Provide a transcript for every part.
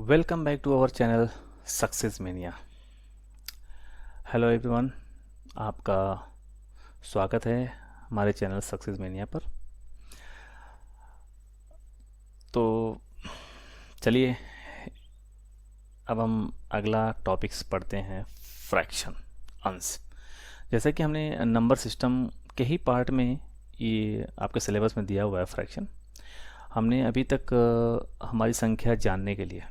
Welcome back to our channel success mania. Hello everyone, आपका स्वागत है हमारे चैनल सक्सेस मेनिया पर। तो चलिए अब हम अगला टॉपिक्स पढ़ते हैं, फ्रैक्शन, अंश। जैसा कि हमने नंबर सिस्टम के ही पार्ट में ये आपके सिलेबस में दिया हुआ है फ्रैक्शन। हमने अभी तक हमारी संख्या जानने के लिए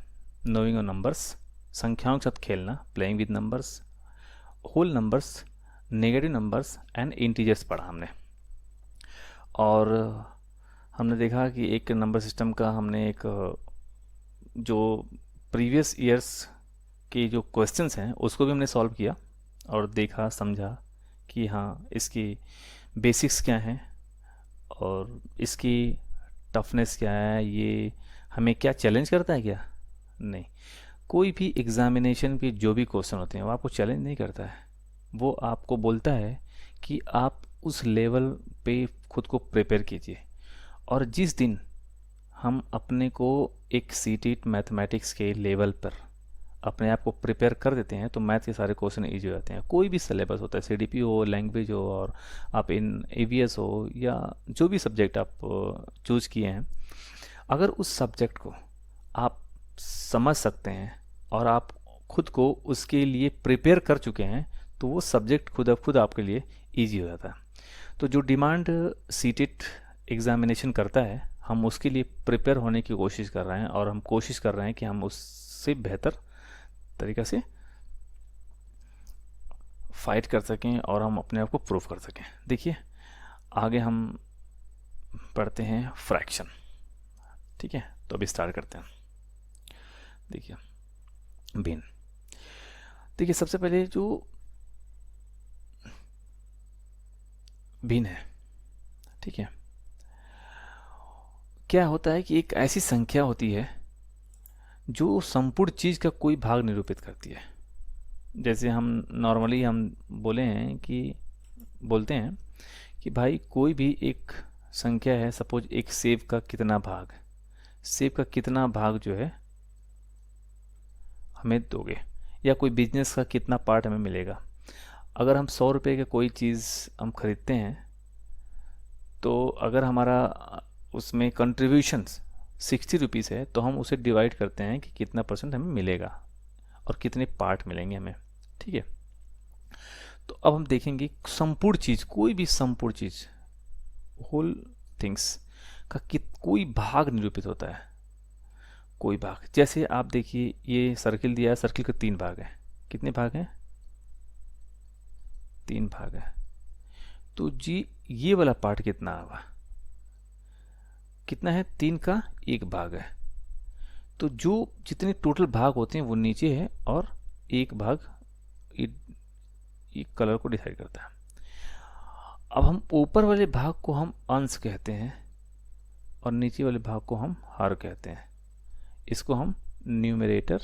नोइंग ऑफ नंबर्स, संख्याओं के साथ खेलना, playing with numbers, whole numbers, negative numbers and integers पढ़ा हमने। और हमने देखा कि एक नंबर सिस्टम का हमने एक जो प्रीवियस ईयर्स के जो क्वेश्चंस हैं उसको भी हमने सॉल्व किया और देखा, समझा कि हाँ इसकी बेसिक्स क्या हैं और इसकी टफनेस क्या है, ये हमें क्या चैलेंज करता है क्या। नहीं, कोई भी एग्जामिनेशन के जो भी क्वेश्चन होते हैं वो आपको चैलेंज नहीं करता है, वो आपको बोलता है कि आप उस लेवल पे खुद को प्रिपेयर कीजिए। और जिस दिन हम अपने को एक सीटेट मैथमेटिक्स के लेवल पर अपने आप को प्रिपेयर कर देते हैं तो मैथ के सारे क्वेश्चन ईजी हो जाते हैं। कोई भी सिलेबस होता है, सीडीपी हो, लैंग्वेज हो, और आप इन एवीएस हो या जो भी सब्जेक्ट आप चूज किए हैं, अगर उस सब्जेक्ट को आप समझ सकते हैं और आप खुद को उसके लिए प्रिपेयर कर चुके हैं तो वो सब्जेक्ट खुद अब खुद आपके लिए ईजी हो जाता है। तो जो डिमांड सीटेट एग्जामिनेशन करता है, हम उसके लिए प्रिपेयर होने की कोशिश कर रहे हैं और हम कोशिश कर रहे हैं कि हम उससे बेहतर तरीक़ा से फाइट कर सकें और हम अपने आप को प्रूव कर सकें। देखिए आगे हम पढ़ते हैं फ्रैक्शन। ठीक है, तो अभी स्टार्ट करते हैं। देखिए भिन्न, देखिए सबसे पहले जो भिन्न है, ठीक है, क्या होता है कि एक ऐसी संख्या होती है जो संपूर्ण चीज़ का कोई भाग निरूपित करती है। जैसे हम नॉर्मली हम बोलते हैं कि भाई कोई भी एक संख्या है, सपोज एक सेब का कितना भाग, सेब का कितना भाग जो है हमें दोगे, या कोई बिजनेस का कितना पार्ट हमें मिलेगा। अगर हम 100 रुपये की कोई चीज़ हम खरीदते हैं तो अगर हमारा उसमें कंट्रीब्यूशंस 60 रुपीज़ है तो हम उसे डिवाइड करते हैं कि कितना परसेंट हमें मिलेगा और कितने पार्ट मिलेंगे हमें। ठीक है, तो अब हम देखेंगे संपूर्ण चीज़, कोई भी संपूर्ण चीज़, होल थिंग्स का कोई भाग निरूपित होता है, कोई भाग। जैसे आप देखिए ये सर्किल दिया है, सर्किल के 3 भाग हैं। कितने भाग हैं? 3 भाग है। तो जी ये वाला पार्ट कितना होगा? कितना है? 3 का 1 भाग है। तो जो जितने टोटल भाग होते हैं वो नीचे है और 1 भाग ये कलर को डिसाइड करता है। अब हम ऊपर वाले भाग को हम अंश कहते हैं और नीचे वाले भाग को हम हर कहते हैं। इसको हम न्यूमरेटर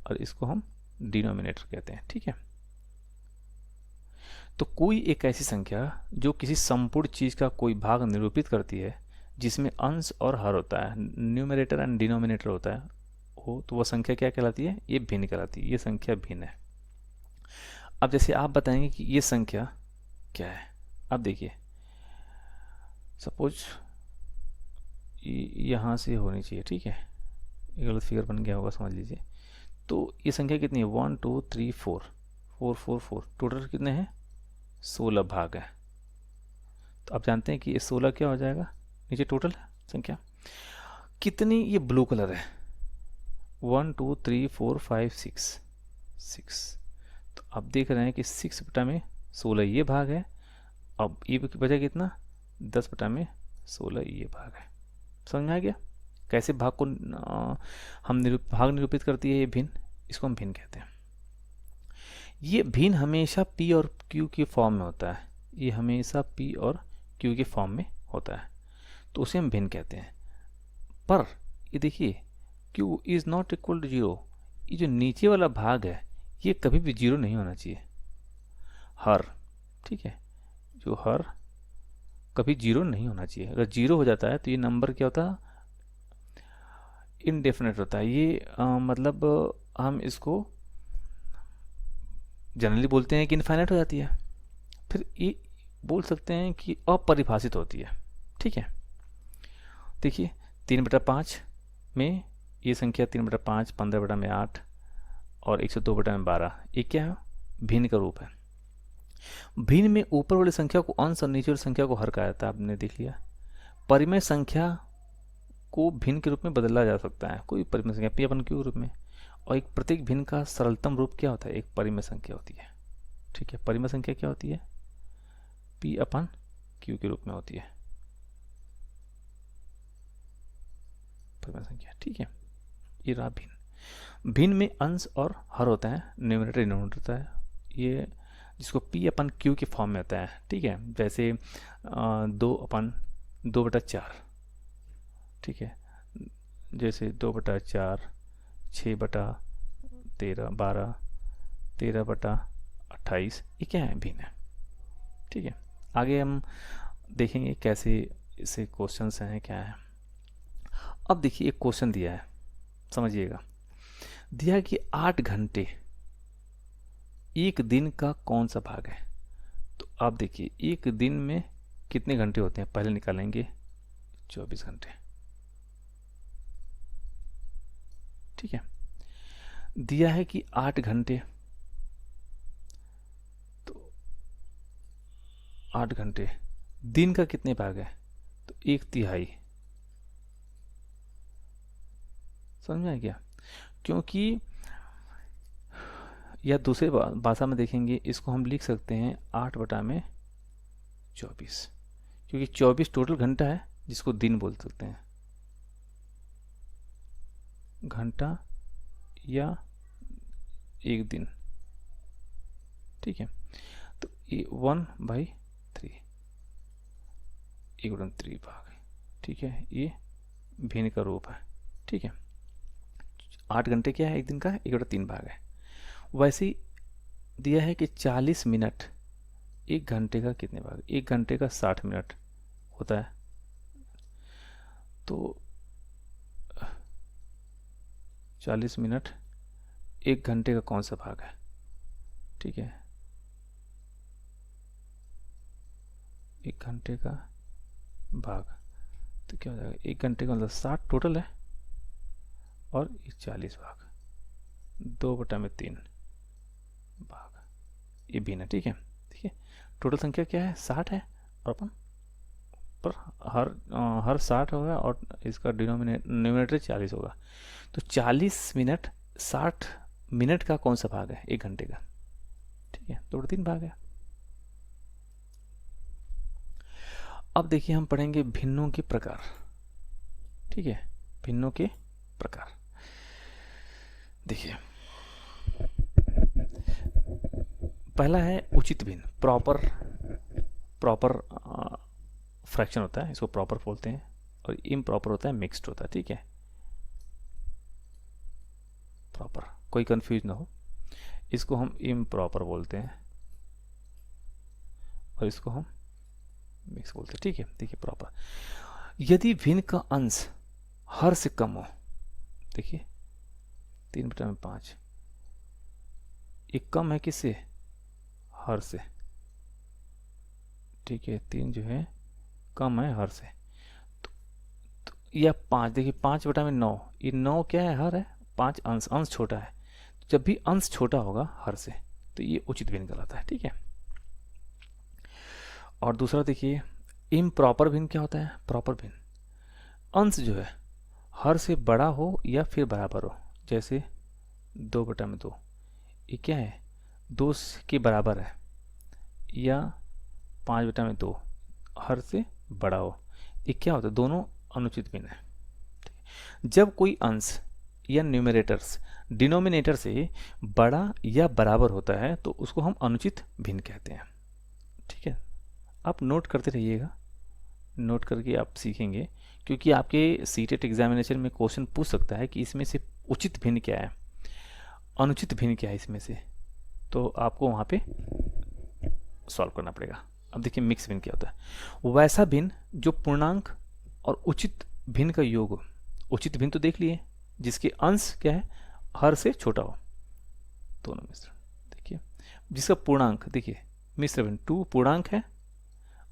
और इसको हम डिनोमिनेटर कहते हैं। ठीक है, तो कोई एक ऐसी संख्या जो किसी संपूर्ण चीज का कोई भाग निरूपित करती है जिसमें अंश और हर होता है, न्यूमरेटर एंड डिनोमिनेटर होता है, हो तो वो संख्या क्या कहलाती है? ये भिन्न कहलाती है। ये संख्या भिन्न है। अब जैसे आप बताएंगे कि ये संख्या क्या है। अब देखिए सपोज यहाँ से होनी चाहिए, ठीक है, ये गलत फिगर बन गया होगा, समझ लीजिए। तो ये संख्या कितनी है? 1 2 3 4 4 4 4, टोटल कितने हैं? 16 भाग है। तो आप जानते हैं कि ये 16 क्या हो जाएगा? नीचे टोटल संख्या कितनी, ये ब्लू कलर है, 1 2 3 4 5 6 6। तो आप देख रहे हैं कि 6/16 ये भाग है। अब ये बचा कितना? 10/16 ये भाग है। समझ में आ गया कैसे भाग को हम भाग निरूपित करती है ये भिन्न? इसको हम भिन्न कहते हैं। ये भिन्न हमेशा पी और क्यू के फॉर्म में होता है। ये हमेशा पी और क्यू के फॉर्म में होता है, तो उसे हम भिन्न कहते हैं। पर ये देखिए Q is not equal to 0, ये जो नीचे वाला भाग है ये कभी भी 0 नहीं होना चाहिए। हर, ठीक है, जो हर कभी 0 नहीं होना चाहिए। अगर 0 हो जाता है तो ये नंबर क्या होता है? इनडेफिनेट होता है। ये मतलब हम इसको जनरली बोलते हैं कि इनफाइनाइट हो जाती है, फिर ये बोल सकते हैं कि अपरिभाषित होती है। ठीक है, देखिए 3/5 में ये संख्या 3/5, 15 में 8 और 102 में 12, ये क्या है? भिन्न का रूप है। भिन्न में ऊपर वाली संख्या को अंश और नीचे वाली संख्या को हर कहा जाता है, आपने देख लिया। परिमेय संख्या को भिन्न के रूप में बदला जा सकता है, कोई परिमेय संख्या p अपन q के रूप में, और एक प्रत्येक भिन्न का सरलतम रूप क्या होता है? एक परिमेय संख्या होती है। ठीक है, परिमेय संख्या क्या होती है? p अपन q के रूप में होती है परिमेय संख्या। ठीक है, ये रहा भिन्न। भिन्न में अंश और हर होता है, न्यूमरेटर डिनोमिनेटर होता है, ये जिसको p अपन q के फॉर्म में होता है। ठीक है, जैसे 2/4। ठीक है, जैसे 2/4, 6/13, 12, 13/28, ये क्या है? भिन्न है। ठीक है, आगे हम देखेंगे कैसे इसे क्वेश्चंस हैं क्या है। अब देखिए एक क्वेश्चन दिया है, समझिएगा। दिया कि 8 घंटे एक दिन का कौन सा भाग है? तो आप देखिए एक दिन में कितने घंटे होते हैं, पहले निकालेंगे 24 घंटे। ठीक है, दिया है कि 8 घंटे, तो 8 घंटे दिन का कितने भाग है? तो 1/3। समझ में आ गया? क्योंकि या दूसरे भाषा में देखेंगे, इसको हम लिख सकते हैं 8/24, क्योंकि 24 टोटल घंटा है जिसको दिन बोल सकते हैं, घंटा या एक दिन। ठीक है, तो ये 1/3, 1/3 भाग। ठीक है, ये भिन्न का रूप है। ठीक है, 8 घंटे क्या है? एक दिन का 1/3 भाग है। वैसे ही दिया है कि 40 मिनट एक घंटे का कितने भाग? एक घंटे का 60 मिनट होता है, तो 40 मिनट एक घंटे का कौन सा भाग है? ठीक है, एक घंटे का भाग तो क्या हो जाएगा? एक घंटे का मतलब 60 टोटल है, और 40 भाग, 2/3 भाग, ये भिन्न है। ठीक है, ठीक है, टोटल संख्या क्या है? 60 है, और अपन पर हर 60 होगा और इसका न्यूमरेटर 40 होगा, तो 40 मिनट 60 मिनट का कौन सा भाग है? एक घंटे का। ठीक है, 2/3 भाग है। अब देखिए हम पढ़ेंगे भिन्नों के प्रकार। ठीक है, भिन्नों के प्रकार देखिए, पहला है उचित भिन्न, प्रॉपर फ्रैक्शन होता है, इसको प्रॉपर बोलते हैं, और इम्प्रॉपर होता है, मिक्स्ड होता है। ठीक है, प्रॉपर, कोई कंफ्यूज ना हो, इसको हम इम्प्रॉपर बोलते हैं और इसको हम मिक्स बोलते हैं। ठीक है, देखिए प्रॉपर, यदि भिन्न का अंश हर से कम हो, देखिए 3/5, ये कम है किससे? हर से। ठीक है, 3 जो है कम है हर से, तो या 5, देखिए 5/9, ये 9 क्या है? हर है, 5 अंश छोटा है, तो जब भी अंश छोटा होगा हर से तो ये उचित भिन्न कहलाता है। ठीक है, और दूसरा देखिए इम्प्रॉपर भिन्न क्या होता है? प्रॉपर भिन्न, अंश जो है हर से बड़ा हो या फिर बराबर हो, जैसे 2/2, ये क्या है? 2 के बराबर है, या 5/2 हर से बड़ा हो, ये क्या होता है? दोनों अनुचित भिन्न है। जब कोई अंश या न्यूमरेटर्स डिनोमिनेटर से बड़ा या बराबर होता है तो उसको हम अनुचित भिन्न कहते हैं। ठीक है, आप नोट करते रहिएगा, नोट करके आप सीखेंगे, क्योंकि आपके सीटेट एग्जामिनेशन में क्वेश्चन पूछ सकता है कि इसमें से उचित भिन्न क्या है, अनुचित भिन्न क्या है इसमें से, तो आपको वहाँ पे सॉल्व करना पड़ेगा। अब देखिए मिक्स भिन्न क्या होता है? वैसा भिन्न जो पूर्णांक और उचित भिन्न का योग हो। उचित भिन्न तो देख लिए, जिसके अंश क्या है, हर से छोटा हो, दोनों मिश्रण। देखिए जिसका पूर्णांक, देखिए मिश्र भिन्न 2 पूर्णांक है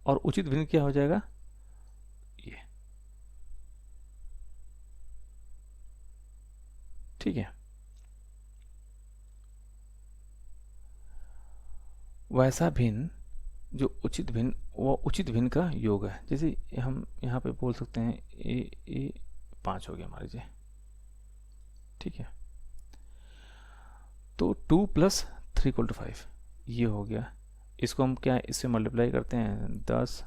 और उचित भिन्न क्या हो जाएगा, ये। ठीक है, वैसा भिन्न जो उचित भिन्न, वो उचित भिन्न का योग है। जैसे हम यहाँ पे बोल सकते हैं ए 5 हो गया मान लीजिए। ठीक है, तो 2 + 3 = 5 ये हो गया। इसको हम क्या, इससे मल्टीप्लाई करते हैं, 10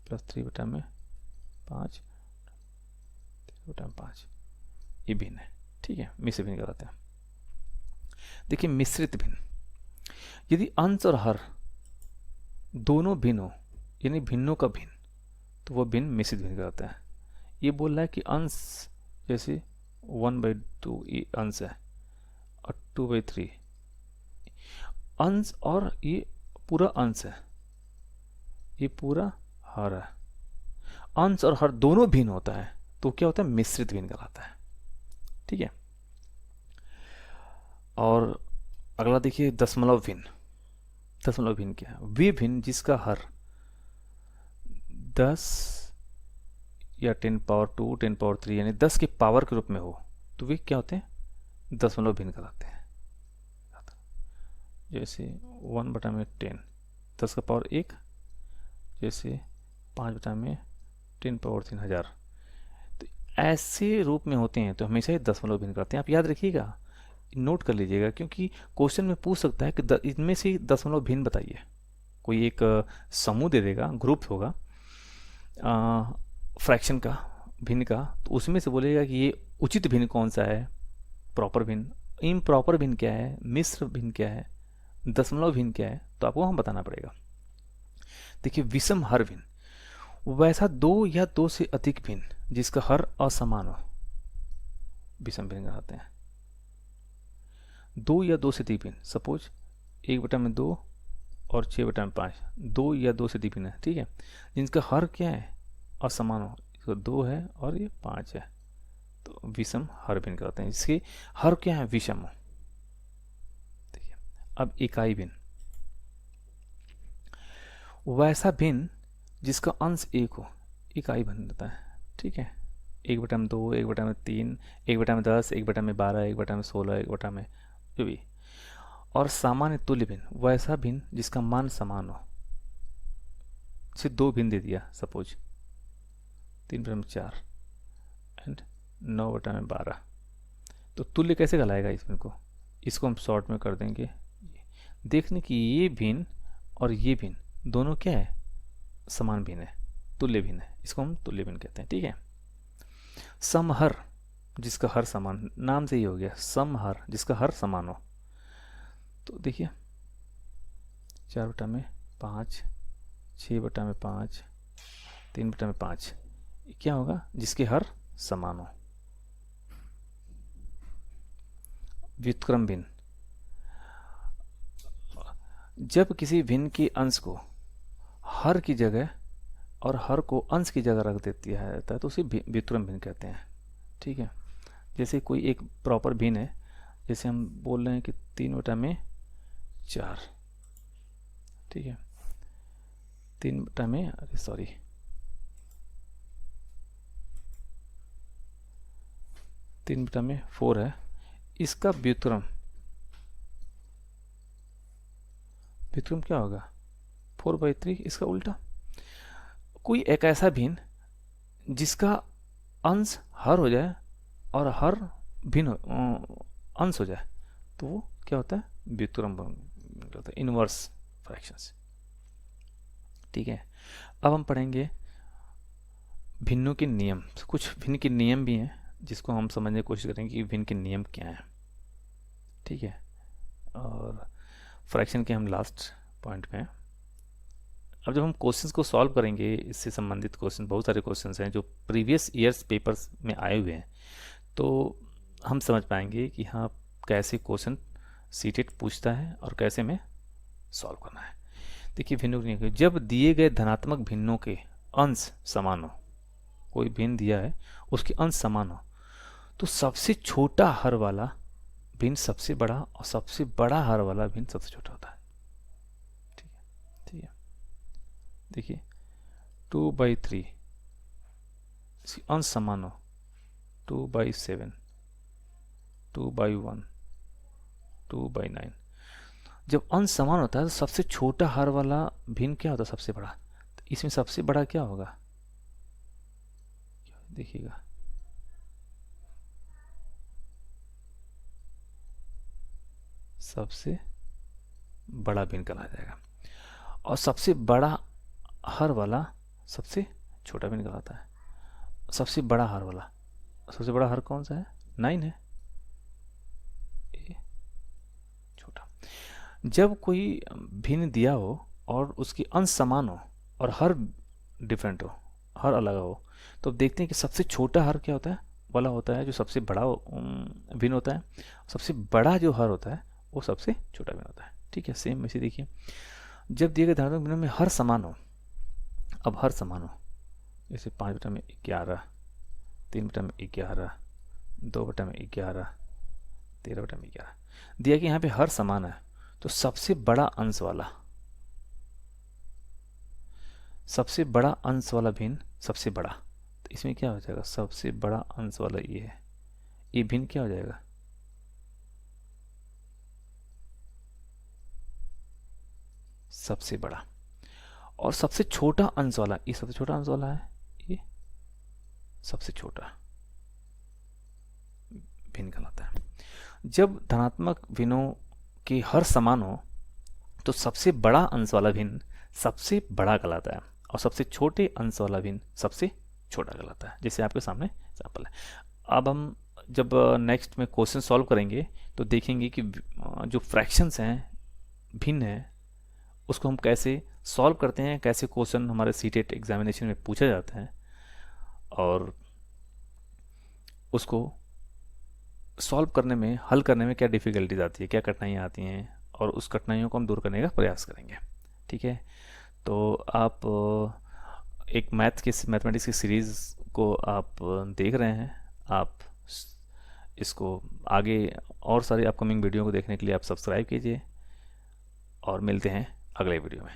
+ 3/5 3/5, ये भिन्न है। ठीक है, मिश्र भिन्न कराते हैं। देखिए मिश्रित भिन्न, यदि अंश और हर दोनों भिन्न हो, यानी भिन्नों का भिन्न, तो वह भिन्न मिश्रित भिन्न कहलाता है। ये बोल रहा है कि अंश जैसे 1/2 ये अंश है और 2/3 अंश, और ये पूरा अंश है, ये पूरा हर है। अंश और हर दोनों भिन्न होता है तो क्या होता है, मिश्रित भिन्न कहलाता है। ठीक है, और अगला देखिए दशमलव भिन्न। दशमलव भिन्न क्या है, वे भिन्न जिसका हर 10 या 10⁻², 10⁻³ यानी 10 के पावर के रूप में हो, तो वे क्या होते हैं, दशमलव भिन्न कहलाते हैं। जैसे 1/10 10 का पावर 1, जैसे 5/10⁻³ तो ऐसे रूप में होते हैं, तो हमेशा ही दशमलव भिन्न करते हैं। आप याद रखिएगा, नोट कर लीजिएगा, क्योंकि क्वेश्चन में पूछ सकता है कि इनमें से दशमलव भिन्न बताइए। कोई एक समूह दे देगा, ग्रुप होगा फ्रैक्शन का, भिन्न का, तो उसमें से बोलेगा कि ये उचित भिन्न कौन सा है, प्रॉपर भिन्न, इम्प्रॉपर भिन्न क्या है, मिश्र भिन्न क्या है, दशमलव भिन्न क्या है, तो आपको हम बताना पड़ेगा। देखिए विषम हर भिन्न, वैसा 2 या 2 से अधिक भिन्न जिसका हर असमान हो, विषम भिन्न कहलाते हैं। 2 या 2 से अधिक भिन्न, सपोज 1/2 और 6/5, 2 या 2 से अधिक भिन्न है। ठीक है, जिनका हर क्या है, असमान हो, इसको 2 है और ये 5 है, तो विषम हर भिन्न कहलाते हैं। इसके हर क्या है, विषम हो। देखिए अब इकाई भिन्न, वैसा भिन्न जिसका अंश 1 हो, इकाई भिन्न होता है। ठीक है, 1/2, 1/3, 1/10, 1/12, 1/16, 1/, जो भी। और सामान्य तुल्य भिन्न, वैसा भिन्न जिसका मान समान हो। जैसे 2 भिन्न दे दिया, सपोज 3/4 एंड 9/12, तो तुल्य कैसे कहलाएगा इस भिन्न को, इसको हम शॉर्ट में कर देंगे। देखने की ये भिन्न और ये भिन्न दोनों क्या है, समान भिन्न है, तुल्य भिन्न है, इसको हम तुल्य भिन्न कहते हैं। ठीक है, समहर जिसका हर समान, नाम से ही हो गया, समहर जिसका हर समान हो। तो देखिए 4/5, 6/5, 3/5, क्या होगा, जिसके हर समान हो। व्युत्क्रम भिन्न, जब किसी भिन्न के अंश को हर की जगह और हर को अंश की जगह रख देती है तो उसे व्युत्क्रम भिन्न कहते हैं। ठीक है, जैसे कोई एक प्रॉपर भिन्न है, जैसे हम बोल रहे हैं कि 3/4। ठीक है, 3/4 है, इसका व्युत्क्रम क्या होगा, 4/3, इसका उल्टा। कोई एक ऐसा भिन्न जिसका अंश हर हो जाए और हर भिन्न अंश हो जाए, तो वो क्या होता है, व्युत्क्रम होता है, इनवर्स फ्रैक्शंस। ठीक है, अब हम पढ़ेंगे भिन्नों के नियम। कुछ भिन्न के नियम भी हैं जिसको हम समझने की कोशिश करेंगे कि भिन्न के नियम क्या हैं। ठीक है, और फ्रैक्शन के हम लास्ट पॉइंट पे हैं। अब जब हम क्वेश्चंस को सॉल्व करेंगे, इससे संबंधित क्वेश्चन, बहुत सारे क्वेश्चंस हैं जो प्रीवियस ईयर्स पेपर्स में आए हुए हैं, तो हम समझ पाएंगे कि हाँ कैसे क्वेश्चन सीटेट पूछता है और कैसे में सॉल्व करना है। देखिए भिन्नों के नियम, जब दिए गए धनात्मक भिन्नों के अंश समान हो, कोई भिन्न दिया है उसके अंश समान हो, तो सबसे छोटा हर वाला भिन्न सबसे बड़ा और सबसे बड़ा हर वाला भिन्न सबसे छोटा होता है। ठीक है, ठीक है। देखिए 2/3 अंश समान हो, 2/7, 2/1, 2/9। जब अंश समान होता है तो सबसे छोटा हर वाला भिन्न क्या होता है? सबसे बड़ा। तो इसमें सबसे बड़ा क्या होगा? देखिएगा, सबसे बड़ा भिन्न कहलाया जाएगा। और सबसे बड़ा हर वाला सबसे छोटा भिन्न कहलाता है। सबसे बड़ा हर वाला, सबसे बड़ा हर कौन सा है? 9 है, ए छोटा। जब कोई भिन्न दिया हो और उसकी अंश समान हो और हर डिफरेंट हो, हर अलग हो, तो अब देखते हैं कि सबसे छोटा हर क्या होता है? वाला होता है जो सबसे बड़ा भिन्न होता है। सबसे बड़ा जो हर होता है वो सबसे छोटा भिन्न होता है। ठीक है, सेम वैसे देखिए, जब दिए गए धनात्मक भिन्नों में हर समान हो, अब हर समान हो, जैसे 5/11, 3/11, 2/11, 13/11, दिया कि यहाँ पे हर समान है, तो सबसे बड़ा अंश वाला, सबसे बड़ा अंश वाला भिन्न सबसे बड़ा, तो इसमें क्या हो जाएगा? सबसे बड़ा अंश वाला ये है, ये भिन्न क्या हो जाएगा? सबसे बड़ा। और सबसे छोटा अंश वाला, ये सबसे छोटा अंश वाला है, ये सबसे छोटा भिन्न कहलाता है। जब धनात्मक भिन्नों के हर समान हो तो सबसे बड़ा अंश वाला भिन्न सबसे बड़ा कहलाता है और सबसे छोटे अंश वाला भिन्न सबसे छोटा कहलाता है। जैसे आपके सामने एग्जाम्पल है। अब हम जब नेक्स्ट में क्वेश्चन सॉल्व करेंगे तो देखेंगे कि जो फ्रैक्शंस हैं, भिन्न है, उसको हम कैसे सॉल्व करते हैं, कैसे क्वेश्चन हमारे सीटेट एग्जामिनेशन में पूछा जाता है और उसको सॉल्व करने में, हल करने में क्या डिफ़िकल्टीज आती है, क्या कठिनाइयाँ आती हैं, और उस कठिनाइयों को हम दूर करने का प्रयास करेंगे। ठीक है, तो आप एक मैथमेटिक्स की सीरीज़ को आप देख रहे हैं। आप इसको आगे और सारी अपकमिंग वीडियो को देखने के लिए आप सब्सक्राइब कीजिए और मिलते हैं अगले वीडियो में।